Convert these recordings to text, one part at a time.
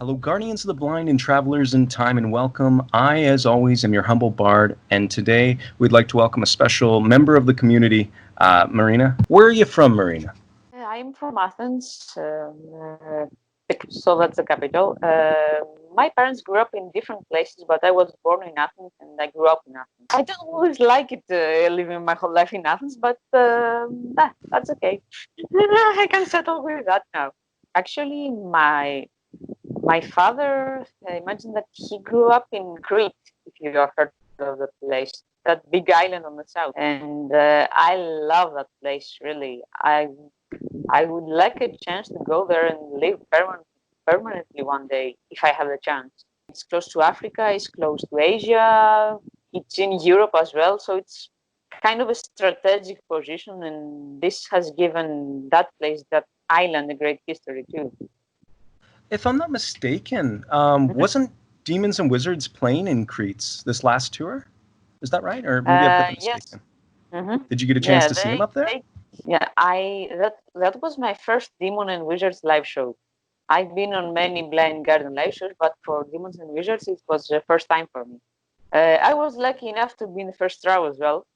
Hello, guardians of the blind and travelers in time, and welcome. I, as always, am your humble bard, and today we'd like to welcome a special member of the community, Marina. Where are you from, Marina? I'm from Athens, so that's the capital. My parents grew up in different places, but I was born in Athens and I grew up in Athens. I don't always like it living my whole life in Athens, but that's okay. I can settle with that now. Actually, my father, imagine that he grew up in Crete, if you have heard of the place, that big island on the south. And I love that place, really. I would like a chance to go there and live permanently one day if I have the chance. It's close to Africa, it's close to Asia, it's in Europe as well, so it's kind of a strategic position, and this has given that place, that island, a great history too. If I'm not mistaken, wasn't Demons and Wizards playing in Crete this last tour? Is that right? Or maybe I've got that Yes. mistaken. Mm-hmm. Did you get a chance Yeah, to see them up there? yeah, that was my first Demon and Wizards live show. I've been on many Blind Garden live shows, but for Demons and Wizards, it was the first time for me. I was lucky enough to be in the first row as well,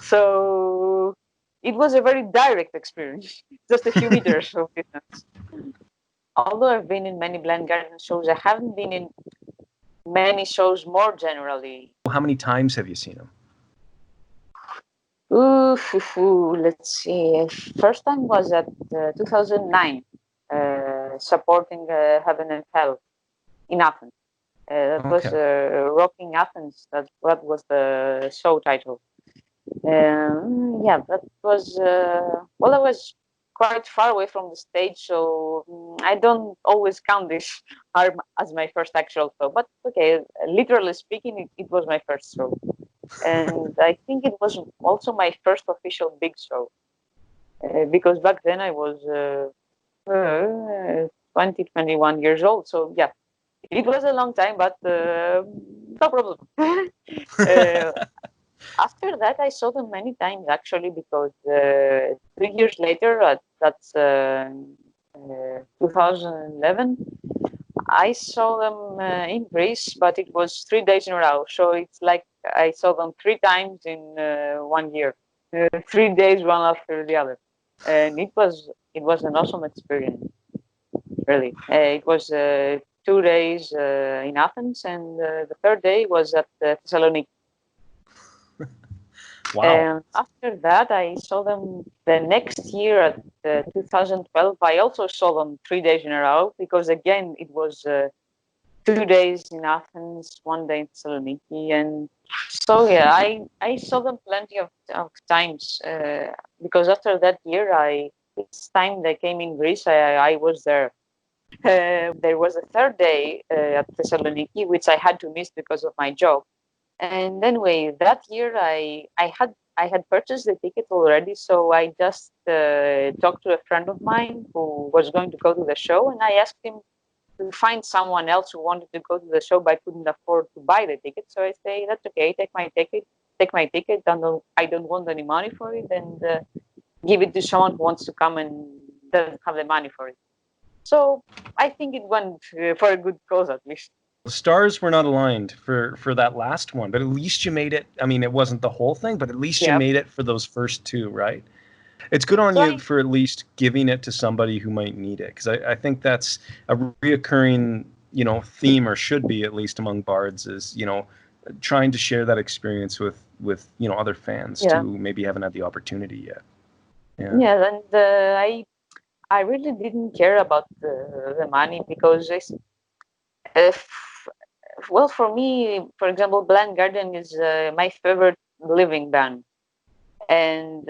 so it was a very direct experience, just a few meters of distance. Although I've been in many Blind Garden shows, I haven't been in many shows more generally. How many times have you seen them? Let's see. First time was at 2009, supporting Heaven and Hell in Athens. That was Okay. Rocking Athens. That was the show title. Yeah, that was well. I was quite far away from the stage, so I don't always count this as my first actual show. But okay, literally speaking, it was my first show, and I think it was also my first official big show because back then I was 20, 21 years old. So yeah, it was a long time, but no problem. After that, I saw them many times actually because 3 years later, that's 2011, I saw them in Greece, but it was 3 days in a row. So it's like I saw them three times in 1 year, 3 days one after the other, and it was an awesome experience. Really, it was 2 days in Athens, and the third day was at Thessaloniki. Wow. And after that, I saw them the next year at 2012. I also saw them 3 days in a row because again it was 2 days in Athens, 1 day in Thessaloniki, and so yeah, I saw them plenty of times because after that year, each time they came in Greece, I was there. There was a third day at Thessaloniki, which I had to miss because of my job. And anyway, that year I had purchased the ticket already, so I just talked to a friend of mine who was going to go to the show, and I asked him to find someone else who wanted to go to the show but couldn't afford to buy the ticket. So I say, that's okay, take my ticket. I don't want any money for it, and give it to someone who wants to come and doesn't have the money for it. So I think it went for a good cause at least. The stars were not aligned for that last one, but at least you made it. I mean, it wasn't the whole thing, but at least you Yeah. made it for those first two, right? It's good on So you I for at least giving it to somebody who might need it, because I think that's a reoccurring, theme, or should be at least among bards, is trying to share that experience with other fans yeah. who maybe haven't had the opportunity yet. Yeah. Yeah, and I really didn't care about the money because if, well, for me, for example, Blind Guardian is my favorite living band, and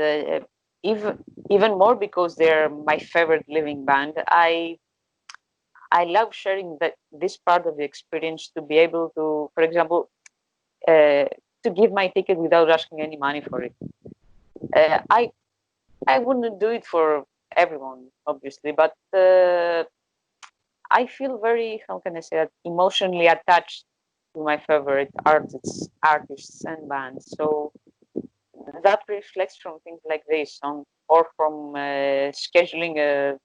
even even more because they're my favorite living band. I love sharing this part of the experience to be able to, for example, uh, to give my ticket without asking any money for it. I wouldn't do it for everyone, obviously, but I feel very, how can I say that, emotionally attached to my favorite artists and bands. So that reflects from things like this, or from scheduling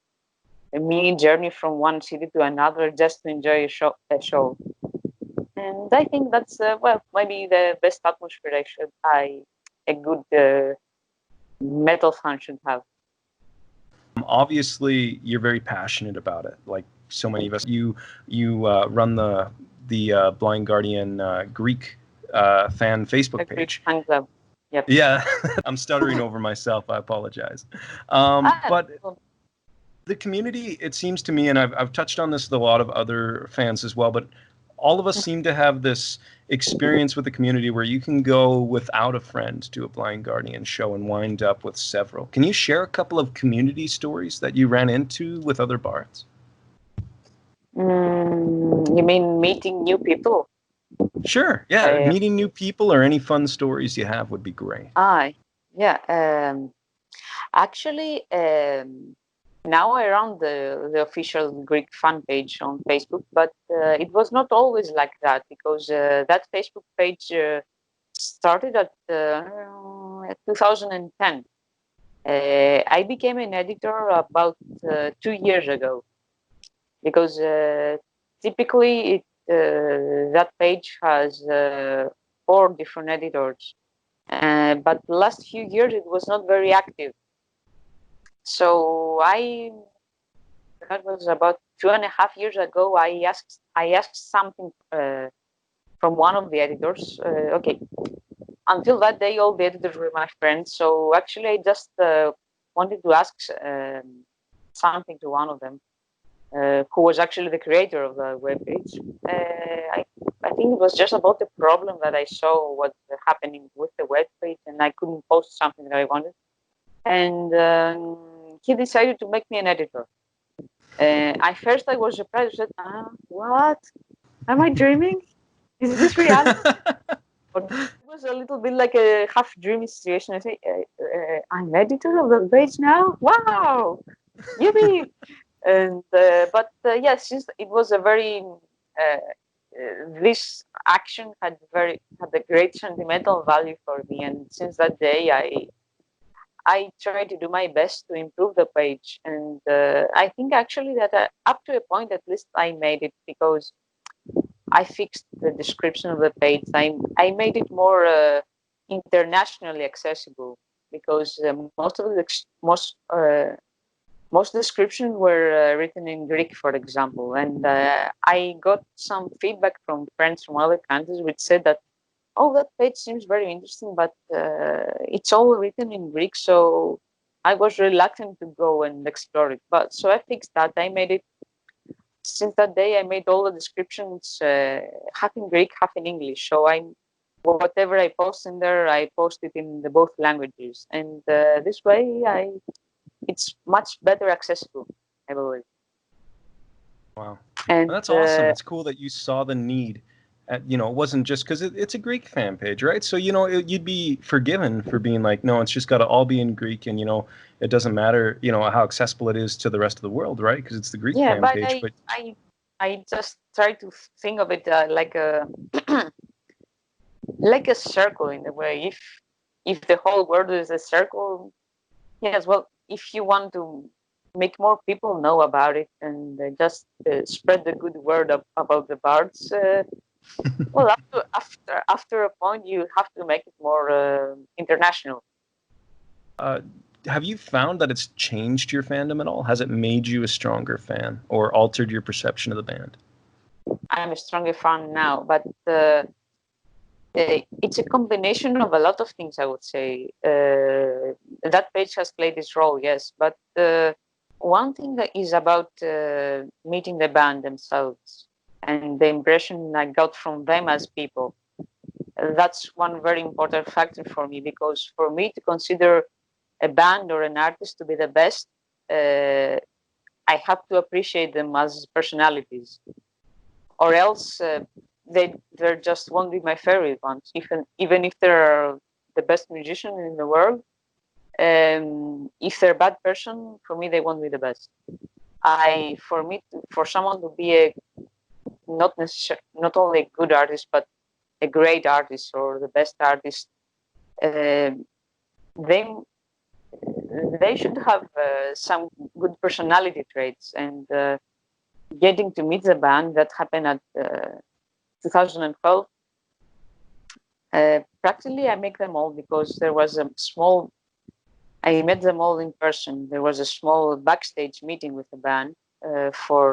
a mini journey from one city to another just to enjoy a show. And I think that's maybe the best atmosphere a good metal fan should have. Obviously, you're very passionate about it, like so many of us. You run the Blind Guardian Greek fan Facebook A Greek page. fan club. Yep. Yeah, I'm stuttering over myself. I apologize. But the community, it seems to me, and I've touched on this with a lot of other fans as well, but all of us seem to have this experience with the community where you can go without a friend to a Blind Guardian show and wind up with several. Can you share a couple of community stories that you ran into with other bards? You mean meeting new people? Sure. Yeah. Meeting new people or any fun stories you have would be great. Yeah. Actually, now I run the official Greek fan page on Facebook, but it was not always like that, because that Facebook page started at 2010. I became an editor about 2 years ago, because typically that page has 4 different editors. But the last few years it was not very active. So that was about 2.5 years ago. I asked something from one of the editors. Okay, until that day, all the editors were my friends. So actually, I just wanted to ask something to one of them, who was actually the creator of the webpage. I think it was just about the problem that I saw what was happening with the webpage, and I couldn't post something that I wanted. And he decided to make me an editor. At first, I was surprised. I said, "What? Am I dreaming? Is this reality?" But it was a little bit like a half dreamy situation. I say, "I'm editor of the page now. Wow, yippee!" And yes, since it was a very this action had a great sentimental value for me, and since that day, I try to do my best to improve the page, and I think actually that up to a point, at least, I made it, because I fixed the description of the page. I made it more internationally accessible, because most descriptions were written in Greek, for example, and I got some feedback from friends from other countries which said that, "Oh, that page seems very interesting, but it's all written in Greek." So I was reluctant to go and explore it. But so I fixed that. I made it. Since that day, I made all the descriptions half in Greek, half in English. So whatever I post in there, I post it in the both languages, and this way, it's much better accessible, I believe. Wow. And that's awesome. It's cool that you saw the need. It wasn't just because it's a Greek fan page, right? So, you'd be forgiven for being like, no, it's just got to all be in Greek. And, it doesn't matter, how accessible it is to the rest of the world, right? Because it's the Greek fan page. But I just try to think of it like a like a circle in a way. If the whole world is a circle, yes, well, if you want to make more people know about it and just spread the good word about the bards, well, after a point, you have to make it more international. Have you found that it's changed your fandom at all? Has it made you a stronger fan or altered your perception of the band? I'm a stronger fan now, but it's a combination of a lot of things, I would say. That page has played its role, yes, but one thing that is about meeting the band themselves and the impression I got from them as people. That's one very important factor for me, because for me to consider a band or an artist to be the best, I have to appreciate them as personalities, or else they're just won't be my favorite ones, even if they're the best musician in the world. If they're a bad person, for me they won't be the best. For someone to be not only a good artist but a great artist or the best artist, they should have some good personality traits. And getting to meet the band, that happened at 2012. Practically, I met them all because there was a small. I met them all in person. There was a small backstage meeting with the band for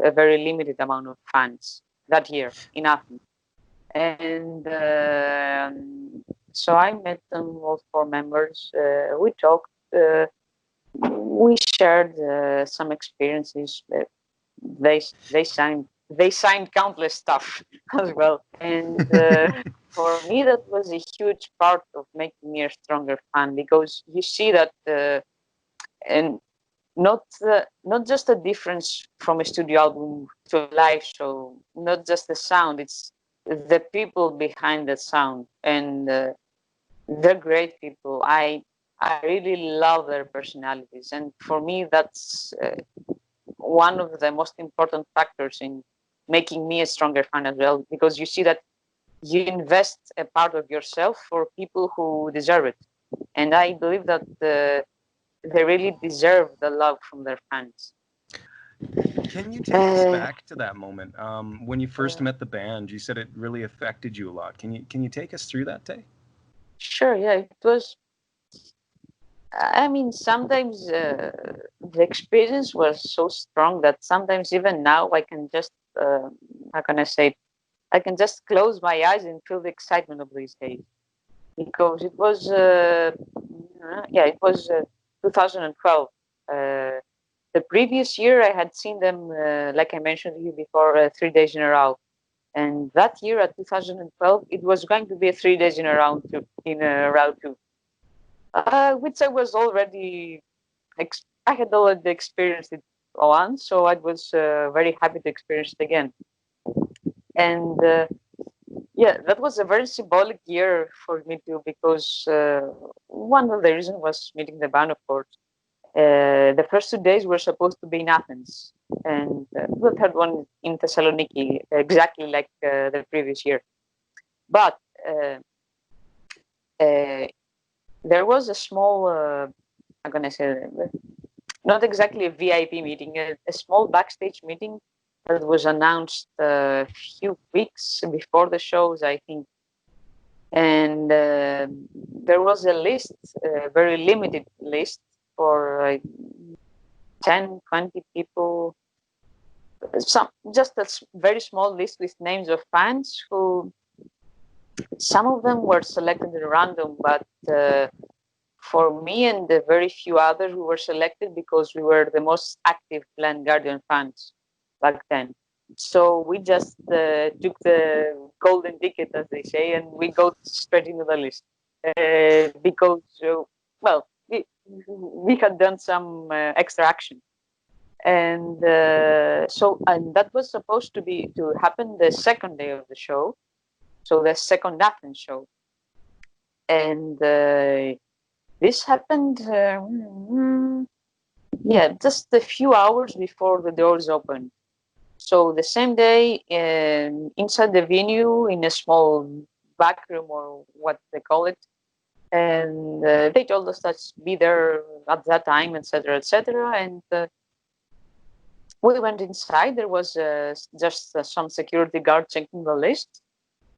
a very limited amount of fans that year in Athens. And so I met them, all four members. We talked. We shared some experiences. They signed countless stuff as well. And for me, that was a huge part of making me a stronger fan, because you see that and not just a difference from a studio album to a live show, not just the sound, it's the people behind the sound, and they're great people. I really love their personalities, and for me that's one of the most important factors in making me a stronger fan as well, because you see that you invest a part of yourself for people who deserve it, and I believe that they really deserve the love from their fans. Can you take us back to that moment when you first met the band? You said it really affected you a lot. Can you take us through that day? Sure. Yeah, it was. I mean, sometimes the experience was so strong that sometimes even now I can just how can I say it? I can just close my eyes and feel the excitement of these days, because it was it was 2012. The previous year I had seen them, like I mentioned to you before, 3 days in a row, and that year at 2012 it was going to be a 3 days in a row too, which I was already I had already experienced it once, so I was very happy to experience it again. And yeah, that was a very symbolic year for me too, because one of the reasons was meeting the band, of course. The first 2 days were supposed to be in Athens, and the third one in Thessaloniki, exactly like the previous year. But there was a small, I'm gonna say, not exactly a VIP meeting, a small backstage meeting that was announced a few weeks before the shows, I think. And there was a list, a very limited list for 10, 20 people. Just a very small list with names of fans who, some of them were selected at random, but for me and the very few others who were selected because we were the most active Blind Guardian fans back then. So we just took the golden ticket, as they say, and we go straight into the list because, well, we had done some extra action. And and that was supposed to happen the second day of the show, so the second Athens show. And this happened, just a few hours before the doors opened. So the same day, inside the venue, in a small back room or what they call it, and they told us to be there at that time, etc., etc. And we went inside. There was just some security guard checking the list,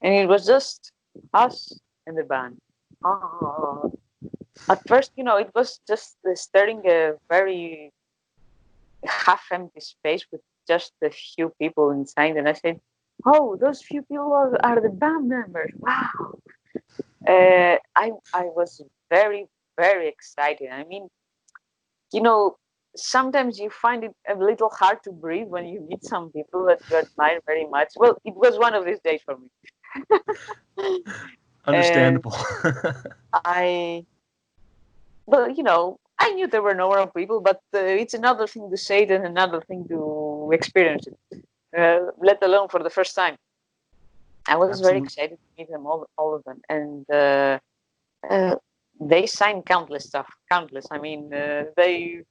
and it was just us and the band. Oh. At first, it was just staring a very half-empty space with just a few people inside, and I said, "Oh, those few people are the band members! Wow!" I was very, very excited. I mean, sometimes you find it a little hard to breathe when you meet some people that you admire very much. Well, it was one of these days for me. Understandable. I knew there were normal people, but it's another thing to say it and another thing to experience it, let alone for the first time. I was very excited to meet them, all of them, and they signed countless stuff. Countless. I mean, they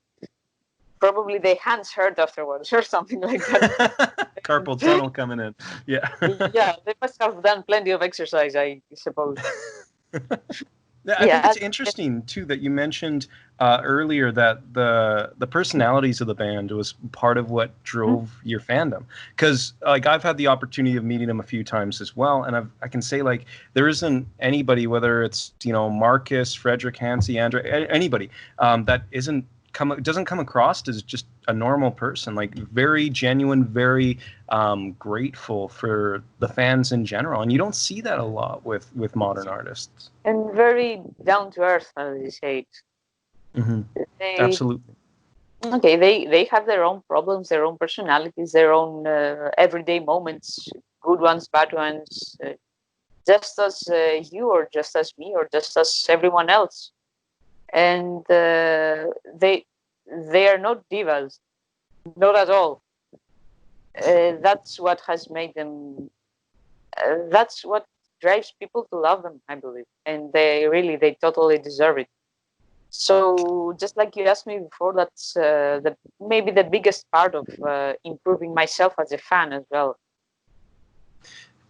hands hurt afterwards or something like that. Carpal tunnel coming in. Yeah. Yeah, they must have done plenty of exercise, I suppose. I think Yeah, it's interesting too that you mentioned earlier that the personalities of the band was part of what drove your fandom. Because like I've had the opportunity of meeting them a few times as well, and I can say like there isn't anybody, whether it's Marcus, Frederick, Hansi, Andrew, anybody that doesn't come across as just a normal person. Like very genuine, very grateful for the fans in general, and you don't see that a lot with modern artists. and very down to earth, as you say. Mm-hmm. They Absolutely. okay. They have their own problems, their own personalities, their own everyday moments, good ones, bad ones, just as you, or just as me, or just as everyone else. And they are not divas, not at all. That's what has made them. That's what drives people to love them, I believe, and they totally deserve it. So just like you asked me before, that's maybe the biggest part of improving myself as a fan as well.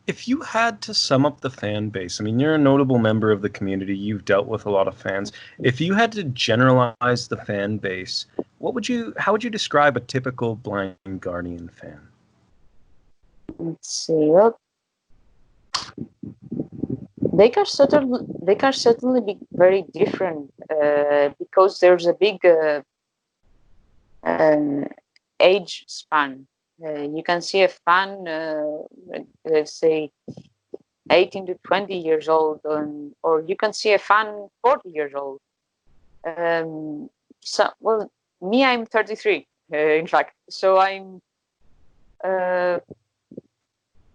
If you had to sum up the fan base, I mean, you're a notable member of the community. You've dealt with a lot of fans. If you had to generalize the fan base, how would you describe a typical Blind Guardian fan? Let's see. Well, they can certainly be very different because there's a big uh, age span. You can see a fan, let's say, 18 to 20 years old, or you can see a fan 40 years old. Well, me, I'm 33, in fact. So uh,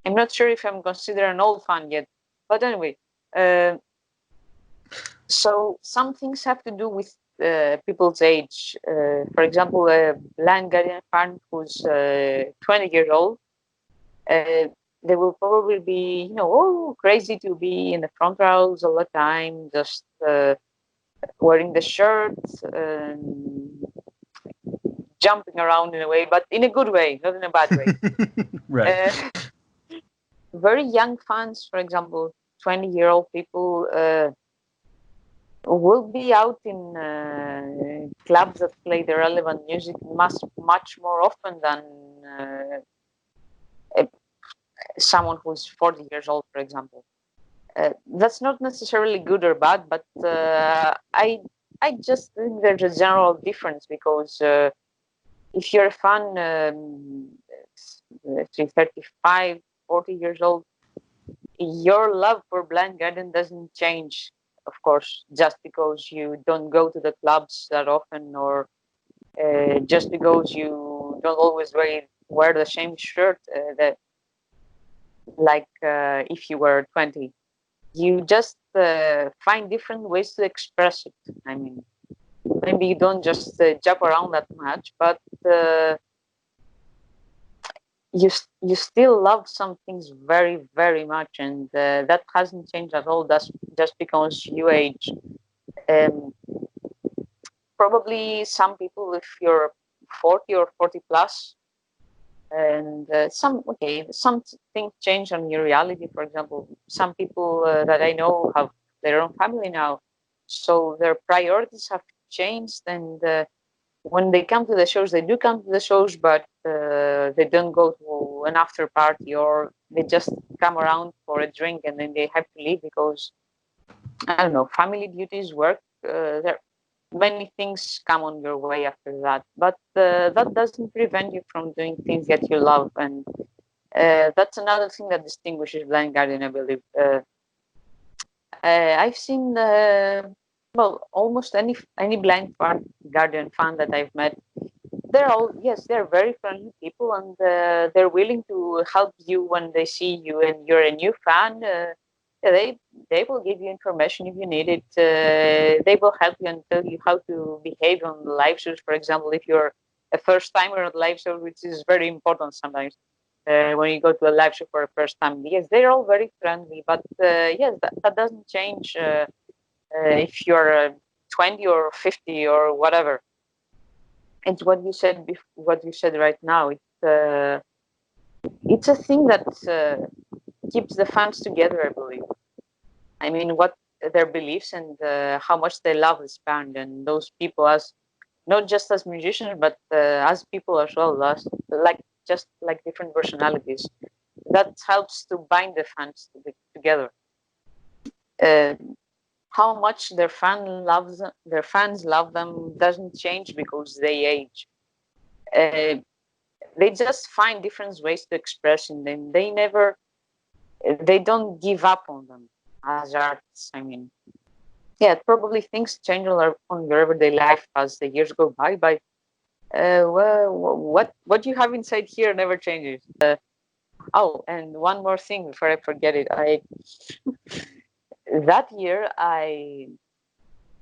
I'm not sure if I'm considered an old fan yet. But anyway, uh, so some things have to do with people's age. For example, a blind guardian fan who's 20 years old, they will probably be, crazy to be in the front rows all the time, just wearing the shirt, jumping around in a way, but in a good way, not in a bad way. Right. Very young fans, for example, 20-year-old people, will be out in clubs that play the relevant music much more often than someone who's 40 years old, for example. That's not necessarily good or bad, but I just think there's a general difference because if you're a fan, 35, 40 years old, your love for Blind Guardian doesn't change, of course, just because you don't go to the clubs that often, or just because you don't always wear the same shirt that like if you were 20. You just find different ways to express it. I mean, maybe you don't just jump around that much, but you still love some things very, very much, and that hasn't changed at all. That's just because you age. Um, Probably some people, if you're 40 or 40 plus, and some things change on your reality. For example, some people that I know have their own family now, so their priorities have changed, and when they come to the shows, they do come to the shows, but they don't go to an after party, or they just come around for a drink and then they have to leave because, I don't know, family duties, work. There many things come on your way after that, but that doesn't prevent you from doing things that you love, and that's another thing that distinguishes Blind Guardian, I believe. I've seen almost any Blind Guardian fan that I've met. They're very friendly people, and they're willing to help you when they see you and you're a new fan. Yeah, they will give you information if you need it. They will help you and tell you how to behave on the live shows. For example, if you're a first timer at live show, which is very important sometimes when you go to a live show for the first time. Yes, they're all very friendly, but yes, that doesn't change if you're 20 or 50 or whatever. And what you said right now, it's a thing that keeps the fans together, I believe. I mean, what their beliefs and how much they love this band and those people, as not just as musicians but as people as well, as like just like different personalities. That helps to bind the fans together. Uh, how much their fans love them doesn't change because they age. Uh, they just find different ways to express in them. They don't give up on them as artists. I mean, yeah, probably things change on your everyday life as the years go by. But well, what you have inside here never changes. Oh, and one more thing before I forget it. That year I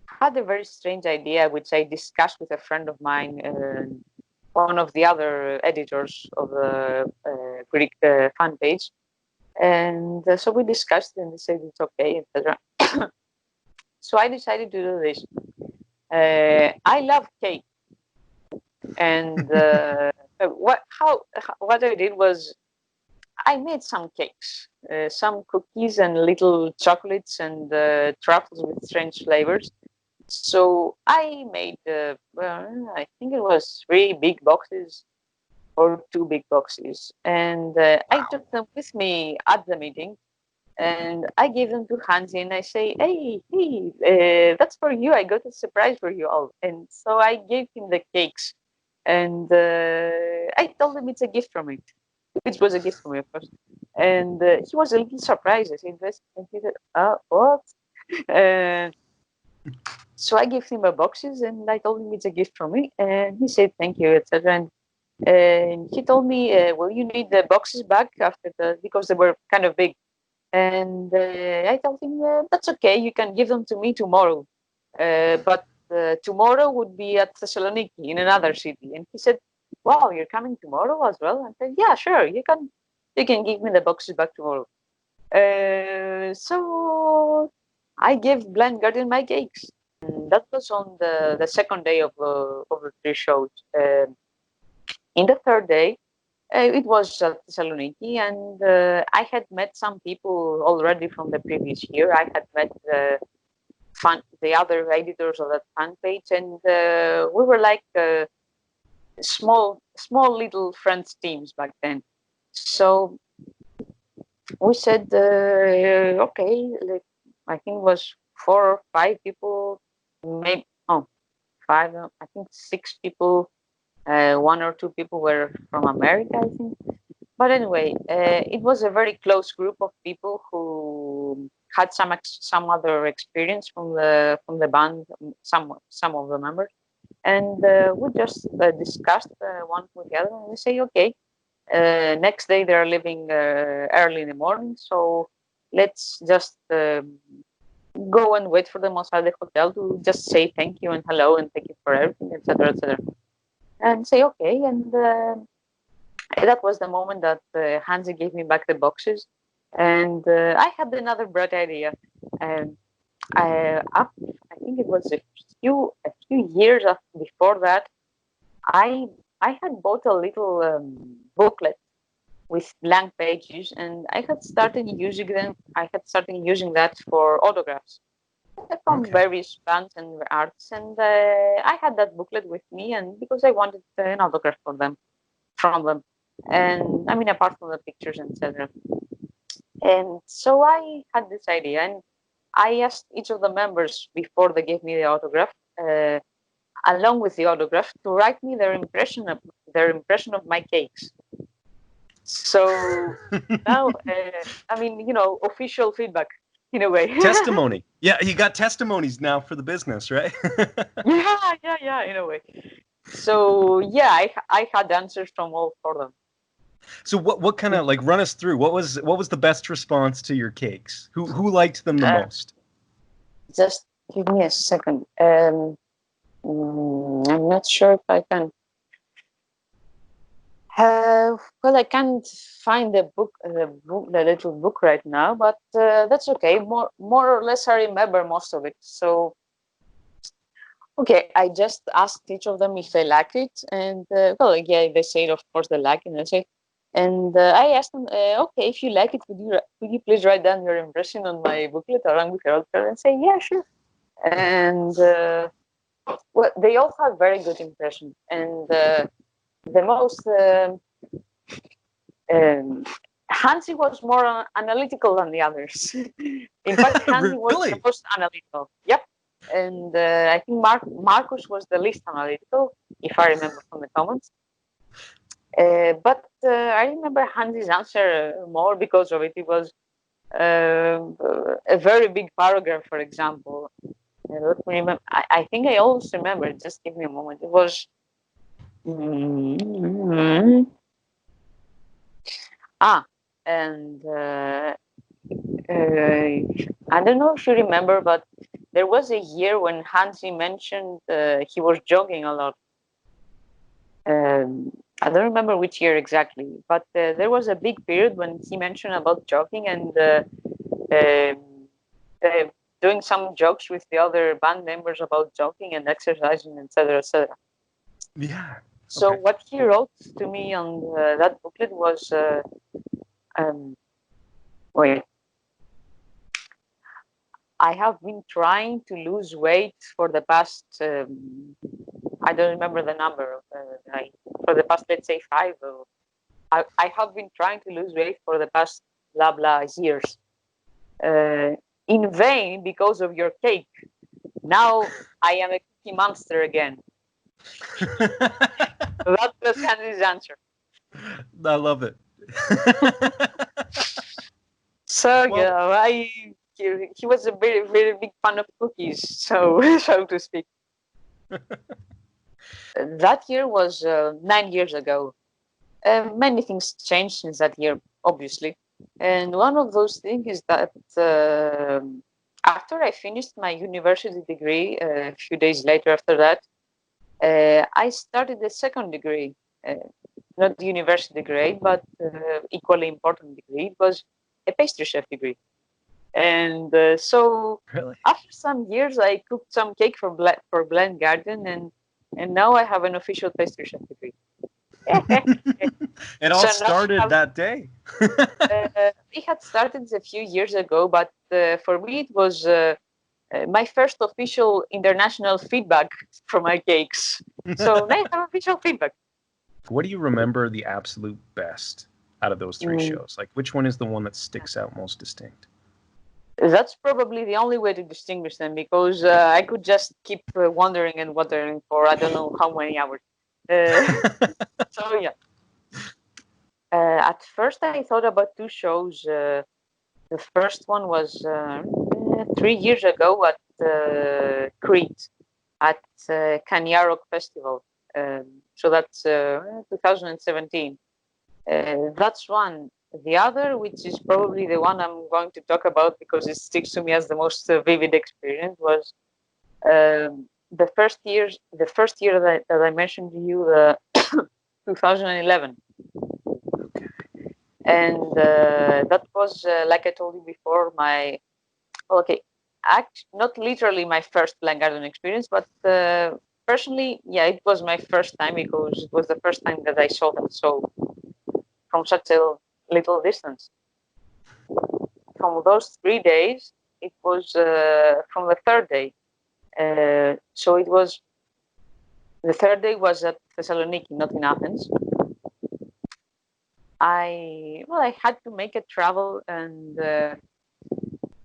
had a very strange idea, which I discussed with a friend of mine, one of the other editors of the Greek fan page. And so we discussed and they said it's okay, etc. So I decided to do this. I love cake, and what I did was I made some cakes, some cookies and little chocolates and truffles with strange flavors. So I made, well, I think it was 3 big boxes or 2 big boxes, and I took them with me at the meeting. And I gave them to Hansi and I say, hey, that's for you. I got a surprise for you all. And so I gave him the cakes. And I told him it's a gift from me, which was a gift from me, of course. And he was a little surprised. I said, and he said, what? Uh, so I gave him the boxes and I told him it's a gift from me. And he said, thank you, etc. And he told me, well, you need the boxes back because they were kind of big. And I told him, that's okay, you can give them to me tomorrow. But tomorrow would be at Thessaloniki in another city. And he said, wow, you're coming tomorrow as well? I said, yeah, sure, you can give me the boxes back tomorrow. So I gave Blind Guardian my cakes. And that was on the second day of the 3 shows. In the third day, it was at Thessaloniki, and I had met some people already from the previous year. I had met the other editors of that fan page, and we were like small little friends teams back then. So we said, okay, like, I think it was 4 or 5 people, maybe five. I think 6 people. 1 or 2 people were from America, I think. But anyway, it was a very close group of people who had some other experience from the band, some of the members, and we just discussed one with the other, and we say, okay, next day they're leaving early in the morning, so let's just go and wait for them outside the hotel to just say thank you and hello and thank you for everything, etc., etc. And say okay, and that was the moment that Hansi gave me back the boxes, and I had another bright idea. And I think it was a few years before that, I had bought a little booklet with blank pages, and I had started using them. I had started using that for autographs from various bands and artists, and I had that booklet with me, and because I wanted an autograph from them, and I mean apart from the pictures, etc. And so I had this idea, and I asked each of the members before they gave me the autograph, along with the autograph, to write me their impression of my cakes. So now, I mean, official feedback in a way. Testimony. Yeah, you got testimonies now for the business, right? yeah, in a way. So yeah, I had answers from all 4 of them. So what kind of, like, run us through what was the best response to your cakes? Who liked them the most? Just give me a second. I'm not sure if I can. Well, I can't find the little book right now, but that's okay. More or less, I remember most of it. So, okay, I just asked each of them if they liked it, and well, yeah, they said of course they like it. And I say, And I asked them, okay, if you like it, could you please write down your impression on my booklet, Orang with Herald Card, and say, yeah, sure. And well, they all had very good impressions. And the most Hansi was more analytical than the others. In fact, Hansi was the Really? most analytical. Yep. And I think Marcus was the least analytical, if I remember from the comments. But I remember Hansi's answer more because of it. It was a very big paragraph, for example. Let me remember. I think I always remember. Just give me a moment. It was. And I don't know if you remember, but there was a year when Hansi mentioned he was jogging a lot. I don't remember which year exactly, but there was a big period when he mentioned about jogging and doing some jokes with the other band members about jogging and exercising, etc., etc. Yeah. So Okay. what he wrote to me on that booklet was, wait, I have been trying to lose weight for the past, I don't remember the number, for the past, let's say 5. I have been trying to lose weight for the past blah blah years. In vain because of your cake. Now I am a cookie monster again. That was Henry's answer. I love it. So Well, yeah, he was a very very big fan of cookies, so so to speak. That year was 9 years ago. Many things changed since that year, obviously, and one of those things is that after I finished my university degree, a few days later after that, I started a second degree, not the university degree, but equally important degree. It was a pastry chef degree. And so really? after some years, I cooked some cake for Blend Garden, and now I have an official pastry chef degree. It all So now I started have, that day. it had started a few years ago, but for me it was my first official international feedback for my cakes. So now I have official feedback. What do you remember the absolute best out of those three Mm, shows? Like, which one is the one that sticks out most distinct? That's probably the only way to distinguish them because I could just keep wandering and wandering for I don't know how many hours. Uh, so yeah. At first, I thought about two shows. The first one was 3 years ago at Crete at Kanya Rock Festival. So that's 2017. That's one. The other, which is probably the one I'm going to talk about because it sticks to me as the most vivid experience, was the first year. The first year that I mentioned to you, 2011, and that was like I told you before, my okay, not literally my first Blind Garden experience, but personally, yeah, it was my first time because it was the first time that I saw them. So from such a little distance. From those 3 days, it was from the third day. So it was the third day was at Thessaloniki, not in Athens. I had to make a travel, and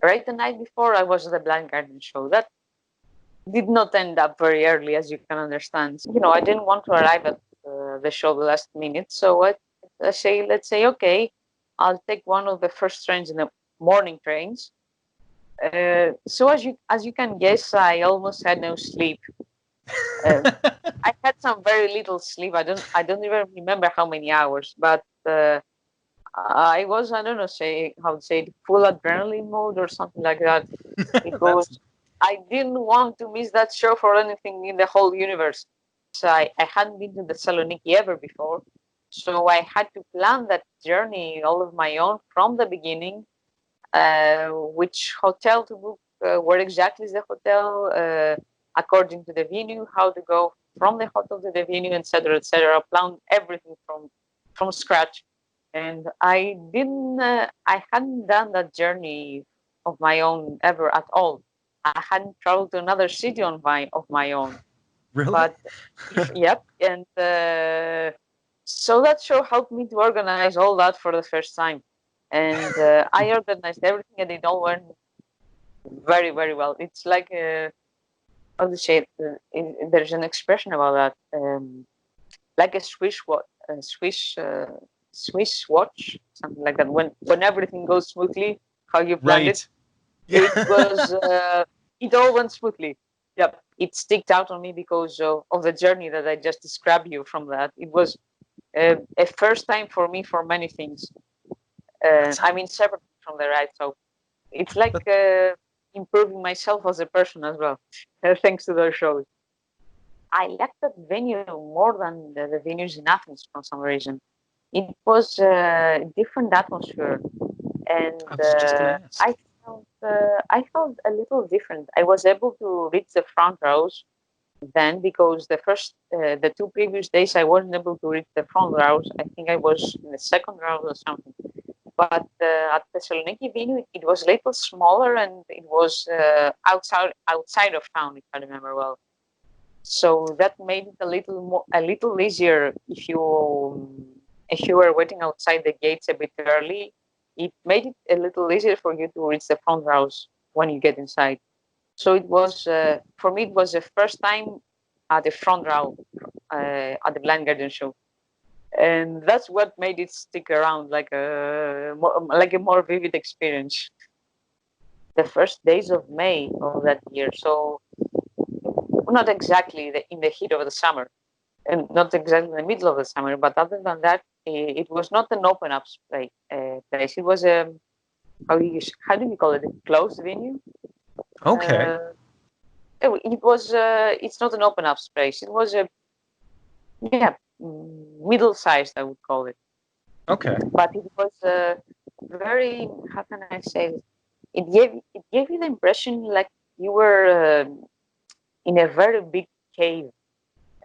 right the night before I was at the Blind Garden show. That did not end up very early, as you can understand. I didn't want to arrive at the show the last minute, so let's say, okay, I'll take one of the first trains in the morning trains. So as you can guess, I almost had no sleep. I had some very little sleep. I don't even remember how many hours, but I was, I don't know, say how to say it, full adrenaline mode or something like that, That's because I didn't want to miss that show for anything in the whole universe. So I hadn't been to the Thessaloniki ever before, so I had to plan that journey all of my own from the beginning. Which hotel to book, where exactly is the hotel, according to the venue, how to go from the hotel to the venue, etc., etc. Plan everything from scratch. and I hadn't done that journey of my own ever at all. I hadn't traveled to another city of my own. Really? But yep, and so that show helped me to organize all that for the first time, and I organized everything, and it all went very, very well. It's like how to say it, there's an expression about that, like a Swiss watch, something like that. When everything goes smoothly, how you planned it, Right. Yeah. it was it all went smoothly. Yep, it sticked out on me because of the journey that I just described you from that. It was a first time for me for many things. I mean, separate from the ride, so it's like improving myself as a person as well, thanks to those shows. I liked that venue more than the venues in Athens for some reason. It was a different atmosphere, and I was just gonna ask. I felt a little different. I was able to reach the front rows then because the two previous days I wasn't able to reach the front rows. I think I was in the second row or something. But at Thessaloniki venue, it was a little smaller and it was outside of town, if I remember well. So that made it a little easier if you were waiting outside the gates a bit early. It made it a little easier for you to reach the front rows when you get inside. So it was for me. It was the first time at the front row at the Blind Guardian show, and that's what made it stick around like a more vivid experience. The first days of May of that year, so not exactly in the heat of the summer, and not exactly in the middle of the summer, but other than that, it was not an open up place. It was a how do you call it? A closed venue. Okay. Uh, it was. It's not an open up space. It was a yeah middle sized, I would call it. Okay. But it was very. How can I say this? It gave you the impression like you were in a very big cave.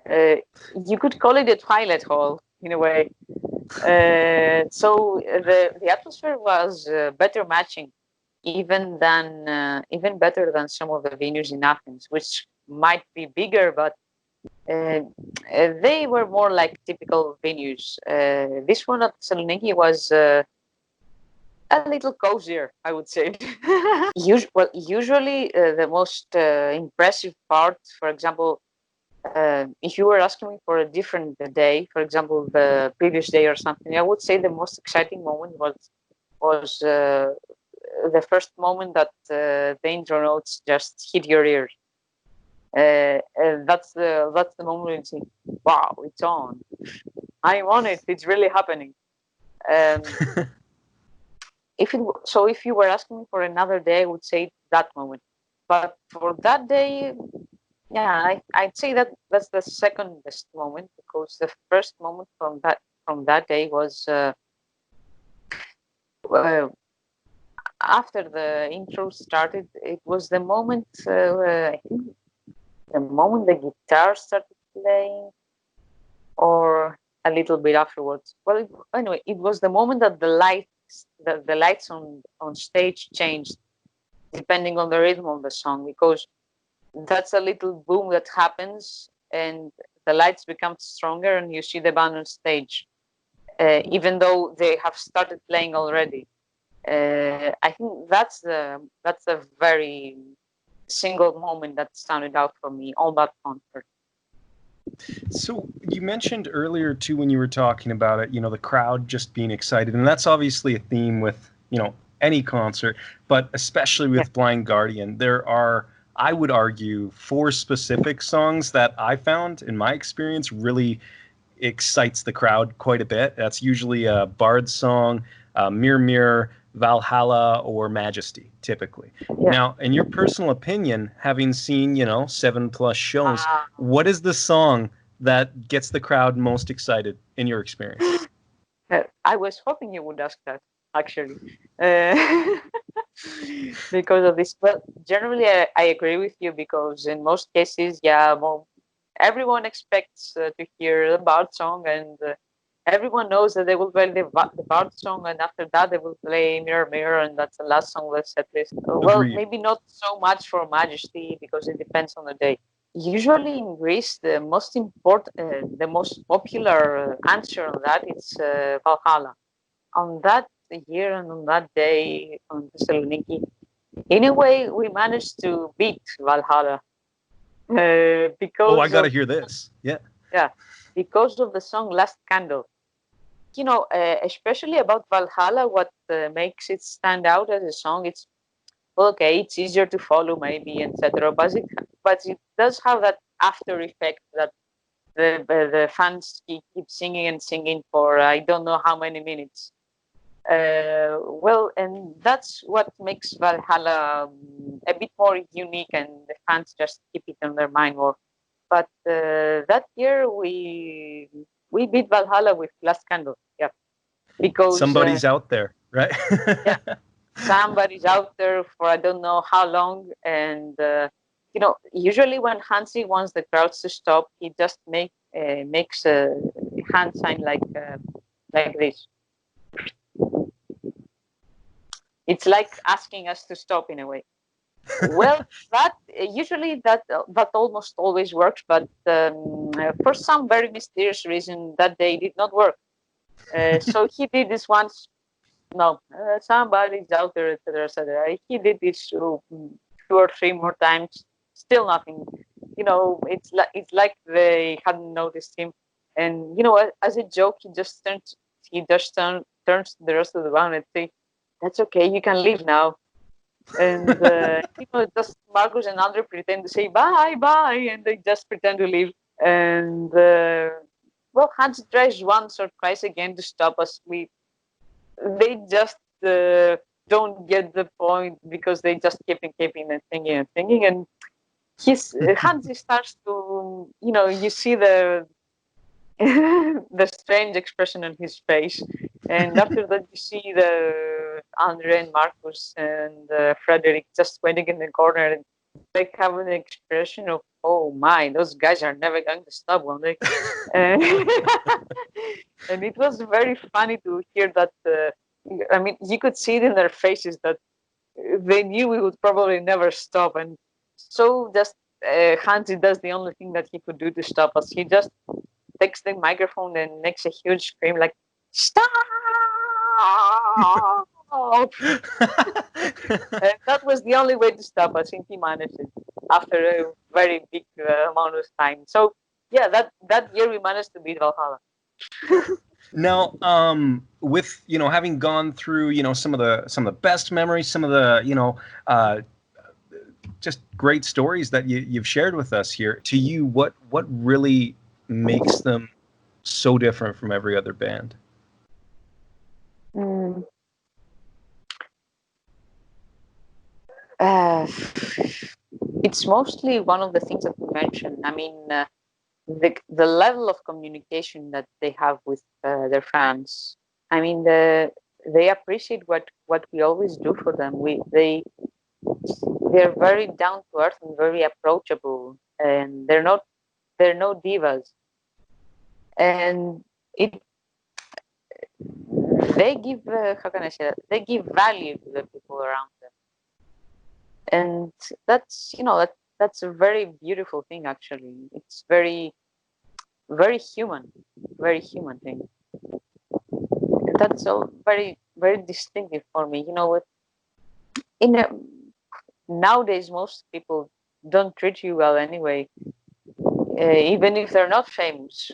Uh, you could call it a toilet hall in a way. So the atmosphere was better matching, even better than some of the venues in Athens, which might be bigger, but they were more like typical venues. This one at Saloniki was a little cozier, I would say. Usually the most impressive part, for example, if you were asking me for a different day, for example, the previous day or something, I would say the most exciting moment was the first moment that the intro notes just hit your ears. That's the moment you think, wow, it's on. I'm on it. It's really happening. Um, if you were asking me for another day, I would say that moment. But for that day, yeah, I'd say that that's the second best moment because the first moment from that day was uh, after the intro started. It was the moment I think the moment the guitar started playing, or a little bit afterwards. Well, anyway, it was the moment that the lights on stage changed depending on the rhythm of the song because that's a little boom that happens and the lights become stronger and you see the band on stage, even though they have started playing already. I think that's a very single moment that sounded out for me all that concert. So you mentioned earlier too when you were talking about it, the crowd just being excited, and that's obviously a theme with, any concert, but especially Yeah. with Blind Guardian, there are, I would argue, four specific songs that I found in my experience really excites the crowd quite a bit. That's usually a bard song, Mirror Mirror, Valhalla, or Majesty, typically. Yeah. Now, in your personal opinion, having seen, 7+ shows, Uh, what is the song that gets the crowd most excited in your experience? I was hoping you would ask that, actually, uh, because of this. Well, generally, I agree with you because in most cases, yeah, well, everyone expects to hear the bard song, and everyone knows that they will play the Bard song, and after that they will play Mirror Mirror, and that's the last song of the set list. Well, Agreed. maybe not so much for Majesty because it depends on the day. Usually in Greece, the most popular answer on that is Valhalla. On that year and on that day on Thessaloniki, in a way, we managed to beat Valhalla Oh, I because gotta of hear this. Yeah. yeah, because of the song Last Candle. Especially about Valhalla, what makes it stand out as a song, it's okay, it's easier to follow maybe, etc. But it does have that after effect that the fans keep singing and singing for I don't know how many minutes. Well, and that's what makes Valhalla a bit more unique, and the fans just keep it on their mind more. But that year we beat Valhalla with Last Candle, yeah, because Somebody's out there, right? yeah, somebody's out there for I don't know how long, and usually when Hansi wants the crowds to stop, he just makes a hand sign like this. It's like asking us to stop in a way. Well, that usually that almost always works, but for some very mysterious reason, that day did not work. So he did this once. No, somebody's out there, etc., etc. He did this two or three more times. Still nothing. It's like they hadn't noticed him. And as a joke, he just turns to the rest of the band and say, "That's okay, you can leave now." And just Marcus and Andre pretend to say bye, bye, and they just pretend to leave. And well, Hans tries once or twice again to stop us. They just don't get the point because they just keeping and thinking, and Hansi starts to, you see the the strange expression on his face, and after that you see the Andre and Marcus and Frederick just waiting in the corner, and they have an expression of, oh my, those guys are never going to stop one day. And, and it was very funny to hear that. I mean, you could see it in their faces that they knew we would probably never stop, and so just Hansi does the only thing that he could do to stop us. He just takes the microphone and makes a huge scream like "Stop!" And that was the only way to stop us, and he managed it after a very big amount of time. So yeah, that year we managed to beat Valhalla. Now, with having gone through some of the best memories, some of the just great stories that you've shared with us here. To you, what really makes them so different from every other band? It's mostly one of the things that we mentioned. I mean, the level of communication that they have with their fans. I mean, they appreciate what we always do for them. They're very down to earth and very approachable, and they're no divas. And they give how can I say that? They give value to the people around them, and that's a very beautiful thing. Actually, it's very very human thing. That's all very very distinctive for me. In a, nowadays most people don't treat you well anyway, even if they're not famous,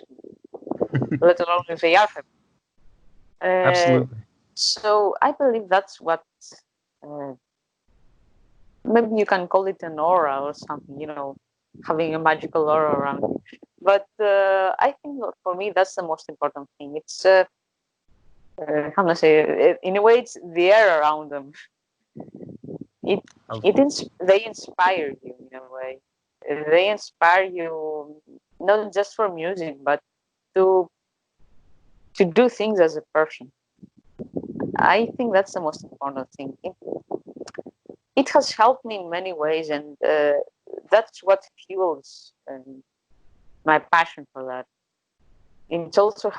let alone if they are famous. Absolutely. So I believe that's what uh, maybe you can call it an aura or something, having a magical aura around you. But I think for me that's the most important thing. It's how do I say it? In a way, it's the air around them. They inspire you in a way. They inspire you not just for music, but to do things as a person. I think that's the most important thing. It has helped me in many ways, and that's what fuels my passion for that. it also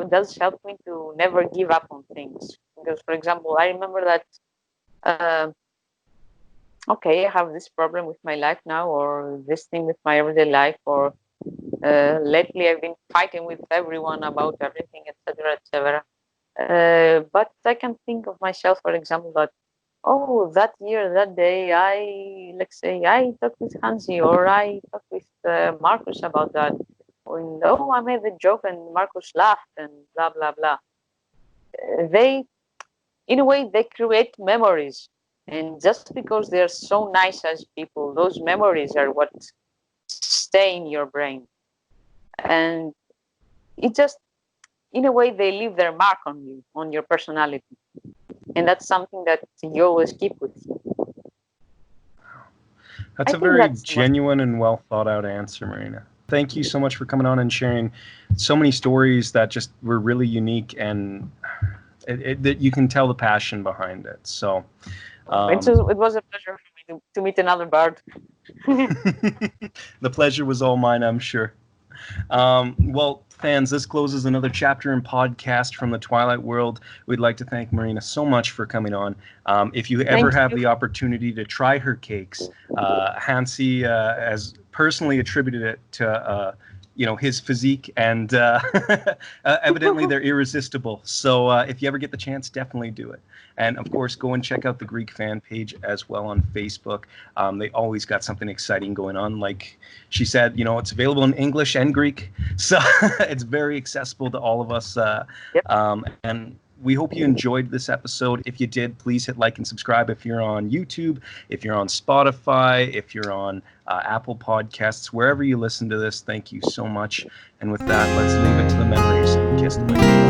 does help me to never give up on things. Because, for example, I remember that okay, I have this problem with my life now, or this thing with my everyday life, or lately I've been fighting with everyone about everything, etc., etc. But I can think of myself, for example, that oh, that year, that day, let's say I talked with Hansi, or I talked with Marcus about that, or no, I made the joke and Marcus laughed and blah blah blah. They, in a way, they create memories, and just because they're so nice as people, those memories are what stay in your brain, and it just, in a way, they leave their mark on you, on your personality, and that's something that you always keep with you. That's a very genuine and well thought out answer, Marina. Thank you so much for coming on and sharing so many stories that just were really unique, and that you can tell the passion behind it. So it was a pleasure for me to meet another bard. The pleasure was all mine, I'm sure. Well, fans, this closes another chapter in podcast from the Twilight World. We'd like to thank Marina so much for coming on. If you ever have the opportunity to try her cakes, Hansi has personally attributed it to his physique, and evidently they're irresistible. So if you ever get the chance, definitely do it. And of course, go and check out the Greek fan page as well on Facebook. They always got something exciting going on. Like she said, it's available in English and Greek, so it's very accessible to all of us. And we hope you enjoyed this episode. If you did, please hit like and subscribe if you're on YouTube, if you're on Spotify, if you're on Apple Podcasts, wherever you listen to this. Thank you so much. And with that, let's leave it to the memories of Kissed by Twilight.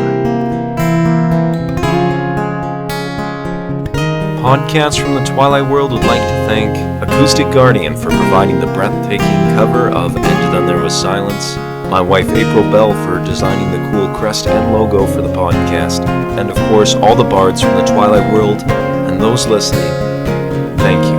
Podcasts from the Twilight World would like to thank Acoustic Guardian for providing the breathtaking cover of And Then There Was Silence, my wife April Bell for designing the cool crest and logo for the podcast, and of course all the bards from the Twilight World, and those listening, thank you.